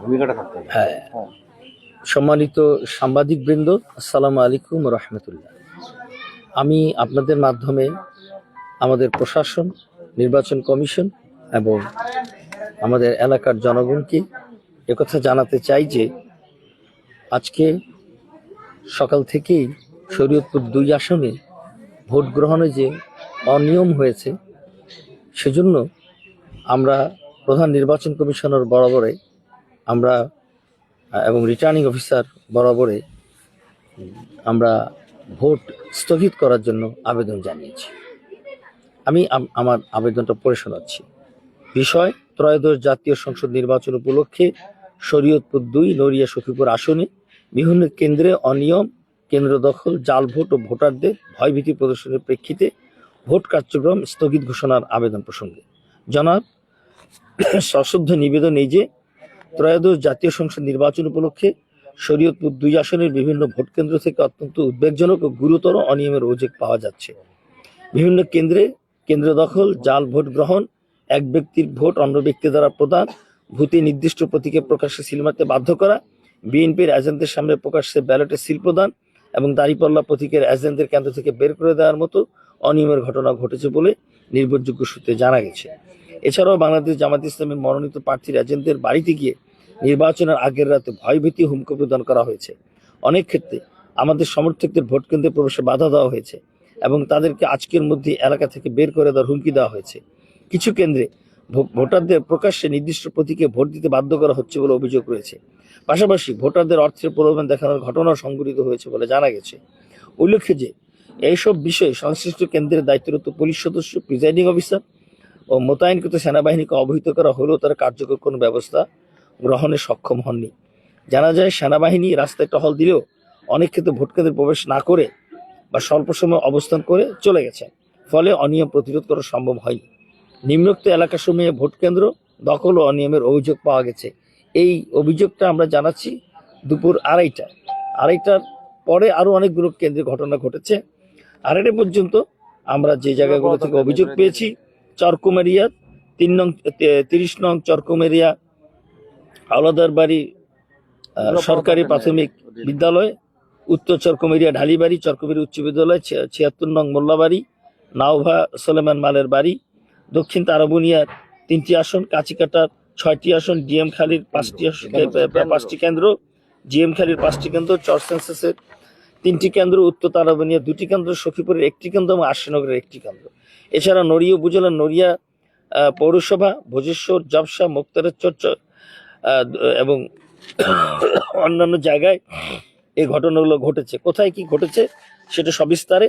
ভূমিকাটা থাকতে হবে। হ্যাঁ, সম্মানিত সাংবাদিক বৃন্দ, আসসালামু আলাইকুম রহমতুল্লাহ। আমি আপনাদের মাধ্যমে আমাদের প্রশাসন, নির্বাচন কমিশন এবং আমাদের এলাকার জনগণকে একথা জানাতে চাই যে আজকে সকাল থেকেই শরীয়তপুর 2 আসনে ভোট গ্রহণে যে অনিয়ম হয়েছে, সেজন্য আমরা প্রধান নির্বাচন কমিশনার বরাবরে আমরা এবং রিটার্নিং অফিসার বরাবরে আমরা ভোট স্থগিত করার জন্য আবেদন জানিয়েছি। আমি আমার আবেদনটা পড়ে শোনাচ্ছি। বিষয়: ত্রয়োদশ জাতীয় সংসদ নির্বাচন উপলক্ষে শরীয়তপুর 2 নড়িয়া সখীপুর আসনে বিভিন্ন কেন্দ্রে অনিয়ম, কেন্দ্র দখল, জাল ভোট ও ভোটারদের ভয়ভীতি প্রদর্শনের প্রেক্ষিতে ভোট কার্যক্রম স্থগিত ঘোষণার আবেদন প্রসঙ্গে জনাব সশ্রদ্ধ নিবেদন এই যে ত্রয়োদশ জাতীয় সংসদ নির্বাচন উপলক্ষে শরীয়তপুর 2 আসনের বিভিন্ন ভোট কেন্দ্র থেকে অত্যন্ত উদ্বেগজনক ও গুরুতর অনিয়মের অভিযোগ পাওয়া যাচ্ছে। বিভিন্ন কেন্দ্রে কেন্দ্র দখল, জাল ভোট গ্রহণ, এক ব্যক্তির ভোট অন্য ব্যক্তি দ্বারা প্রদান, ভূতে নির্দিষ্ট প্রতীকে প্রকাশ্যে সিল মারতে বাধ্য করা, বিএনপির এজেন্টদের সামনে প্রকাশ্যে ব্যালটে সিল প্রদান এবং দাঁড়িপাল্লা প্রতীকের এজেন্টদের কেন্দ্র থেকে বের করে দেওয়ার মতো অনিয়মের ঘটনা ঘটেছে বলে নির্ভরযোগ্য সূত্রে জানা গেছে। এছাড়াও বাংলাদেশ জামাত ইসলামের মনোনীত প্রার্থীর এজেন্টদের বাড়িতে গিয়ে নির্বাচনের আগের রাতে ভয়ভীতি হুমকি প্রদান করা হয়েছে। অনেক ক্ষেত্রে আমাদের সমর্থকদের ভোট কেন্দ্রে প্রবেশে বাধা দেওয়া হয়েছে এবং তাদেরকে আজকের মধ্যে এলাকা থেকে বের করে দেওয়ার হুমকি দেওয়া হয়েছে। কিছু কেন্দ্রে ভোটারদের প্রকাশ্যে নির্দিষ্ট প্রতীকে ভোট দিতে বাধ্য করা হচ্ছে বলে অভিযোগ রয়েছে। পাশাপাশি ভোটারদের অর্থের প্রলোভন দেখানোর ঘটনা সংঘটিত হয়েছে বলে জানা গেছে। উল্লেখ্য যে এইসব বিষয়ে সংশ্লিষ্ট কেন্দ্রের দায়িত্বরত পুলিশ সদস্য, প্রিজাইডিং অফিসার ও মোতায়েনকৃত সেনাবাহিনীকে অবহিত করা হলেও তারা কার্যকর কোনো ব্যবস্থা গ্রহণে সক্ষম হননি। জানা যায় সেনাবাহিনী রাস্তায় টহল দিলেও অনেক ক্ষেত্রে ভোট কেন্দ্রে প্রবেশ না করে বা স্বল্প সময় অবস্থান করে চলে গেছেন, ফলে অনিয়ম প্রতিরোধ করা সম্ভব হয়নি। নিম্নোক্ত এলাকাসমূহে ভোট কেন্দ্র দখল ও অনিয়মের অভিযোগ পাওয়া গেছে। এই অভিযোগটা আমরা জানাচ্ছি দুপুর 2:30টার পরে আরো অনেকগুলো কেন্দ্রে ঘটনা ঘটেছে। 2:30 পর্যন্ত আমরা যে জায়গাগুলো থেকে অভিযোগ পেয়েছি: চরকুমারিয়া 30 নং চরকুমারিয়া হাওলাদার বাড়ি সরকারি প্রাথমিক বিদ্যালয়, উত্তর চরকুমারিয়া ঢালিবাড়ি চরকুমারি উচ্চ বিদ্যালয়, 76 নং মোল্লাবাড়ি নাওভা সলেমান মালের বাড়ি, দক্ষিণ তারাবুনিয়ার 3টি আসন, কাছিকাটার 6টি আসন, ডিএম খালির 5টি কেন্দ্র, জিএম খালির 5টি কেন্দ্র, চর সেন্সাসের 3টি কেন্দ্র, উত্তর তারাবুনিয়া 2টি কেন্দ্র, সখীপুরের 1টি কেন্দ্র এবং আশিনগরের 1টি কেন্দ্র। এছাড়া নড়িয়া উপজেলার নড়িয়া পৌরসভা, ভোজেশ্বর, জবসা, মুক্তারের চর এবং অন্যান্য জায়গায় এই ঘটনাগুলো ঘটেছে। কোথায় কি ঘটেছে সেটা সবিস্তারে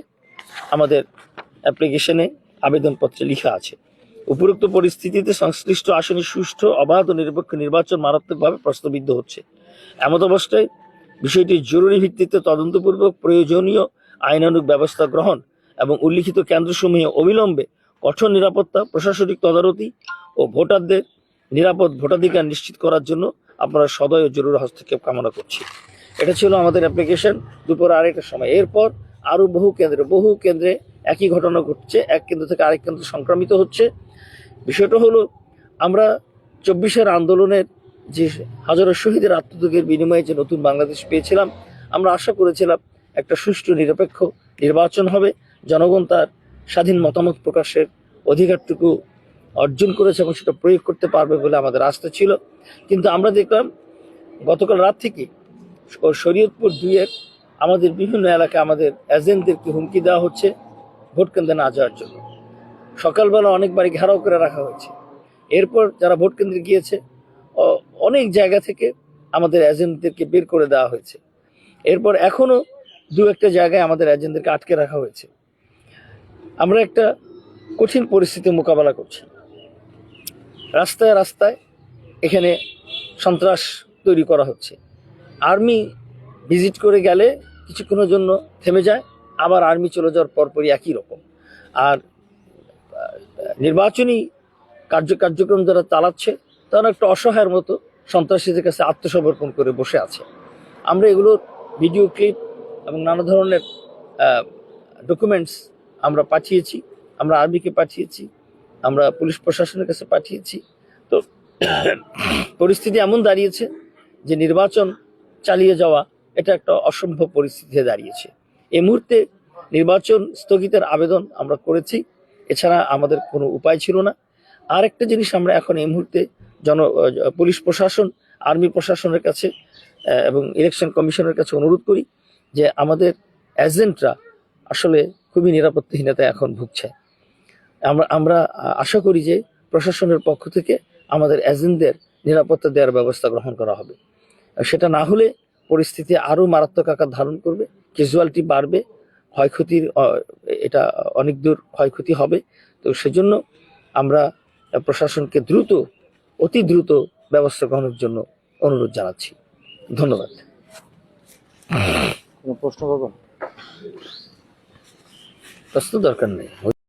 আমাদের অ্যাপ্লিকেশনে আবেদনপত্রে লেখা আছে। উপরোক্ত পরিস্থিতিতে সংশ্লিষ্ট আসনে সুষ্ঠু, অবাধ ও নিরপেক্ষ নির্বাচন মারাত্মকভাবে প্রশ্নবিদ্ধ হচ্ছে। এমত অবস্থায় বিষয়টি জরুরি ভিত্তিতে তদন্তপূর্বক প্রয়োজনীয় আইনানুগ ব্যবস্থা গ্রহণ এবং উল্লিখিত কেন্দ্রসমূহে অবিলম্বে কঠোর নিরাপত্তা, প্রশাসনিক তদারকি ও ভোটারদের নিরাপদ ভোটাধিকার নিশ্চিত করার জন্য আপনারা সদয় ও জরুরি হস্তক্ষেপ কামনা করছি। এটা ছিল আমাদের অ্যাপ্লিকেশন দুপুর 2:30টার সময়। এরপর আরও বহু কেন্দ্রে একই ঘটনা ঘটছে, এক কেন্দ্র থেকে আরেক কেন্দ্র সংক্রামিত হচ্ছে। বিষয়টা হলো, আমরা 24-এর আন্দোলনের যে হাজারো শহীদের আত্মত্যাগের বিনিময়ে যে নতুন বাংলাদেশ পেয়েছিলাম, আমরা আশা করেছিলাম একটা সুষ্ঠু নিরপেক্ষ নির্বাচন হবে, জনগণ তার স্বাধীন মতামত প্রকাশের অধিকারটুকু অর্জন করেছে এবং সেটা প্রয়োগ করতে পারবে বলে আমাদের আস্থা ছিল। কিন্তু আমরা দেখলাম গতকাল রাত থেকে শরীয়তপুর 2-এর আমাদের বিভিন্ন এলাকায় আমাদের এজেন্টদেরকে হুমকি দেওয়া হচ্ছে ভোট কেন্দ্রে না যাওয়ার জন্য। সকালবেলা অনেকবারই ঘেরাও করে রাখা হয়েছে। এরপর যারা ভোট কেন্দ্রে গিয়েছে অনেক জায়গা থেকে আমাদের এজেন্টদেরকে বের করে দেওয়া হয়েছে। এরপর এখনো 2-1টা জায়গায় আমাদের এজেন্টদেরকে আটকে রাখা হয়েছে। আমরা একটা কঠিন পরিস্থিতি মোকাবেলা করছি। রাস্তায় রাস্তায় এখানে সন্ত্রাস তৈরি করা হচ্ছে। আর্মি ভিজিট করে গেলে কিছুক্ষণের জন্য থেমে যায়, আবার আর্মি চলে যাওয়ার পরপরই একই রকম। আর নির্বাচনী কার্যক্রম যারা চালাচ্ছে তারা একটা অসহায়ের মতো সন্ত্রাসীদের কাছে আত্মসমর্পণ করে বসে আছে। আমরা এগুলোর ভিডিও ক্লিপ এবং নানা ধরনের ডকুমেন্টস আমরা পাঠিয়েছি, আমরা আর্মিকে পাঠিয়েছি, আমরা পুলিশ প্রশাসনের কাছে পাঠিয়েছি। তো পরিস্থিতি এমন দাঁড়িয়েছে যে নির্বাচন চালিয়ে যাওয়া এটা একটা অসম্ভব পরিস্থিতিতে দাঁড়িয়েছে। এই মুহূর্তে নির্বাচন স্থগিতের আবেদন আমরা করেছি, এছাড়া আমাদের কোনো উপায় ছিল না। আর একটা জিনিস আমরা এখন এই মুহূর্তে পুলিশ প্রশাসন, আর্মি প্রশাসনের কাছে এবং ইলেকশন কমিশনের কাছে অনুরোধ করি যে আমাদের এজেন্টরা আসলে খুবই নিরাপত্তাহীনতায় এখন ভুগছে। আমরা আশা করি যে প্রশাসনের পক্ষ থেকে আমাদের এজেন্টদের নিরাপত্তা দেওয়ার ব্যবস্থা গ্রহণ করা হবে। সেটা না হলে পরিস্থিতি আরো মারাত্মক আকার ধারণ করবে, ক্যাজুয়ালিটি বাড়বে, ক্ষয়ক্ষতির এটা অনেক দূর ক্ষয়ক্ষতি হবে। তো সেজন্য আমরা প্রশাসনকে অতি দ্রুত ব্যবস্থা গ্রহণের জন্য অনুরোধ জানাচ্ছি। ধন্যবাদ। কোনো প্রশ্ন করবেন? প্রশ্ন দরকার নেই।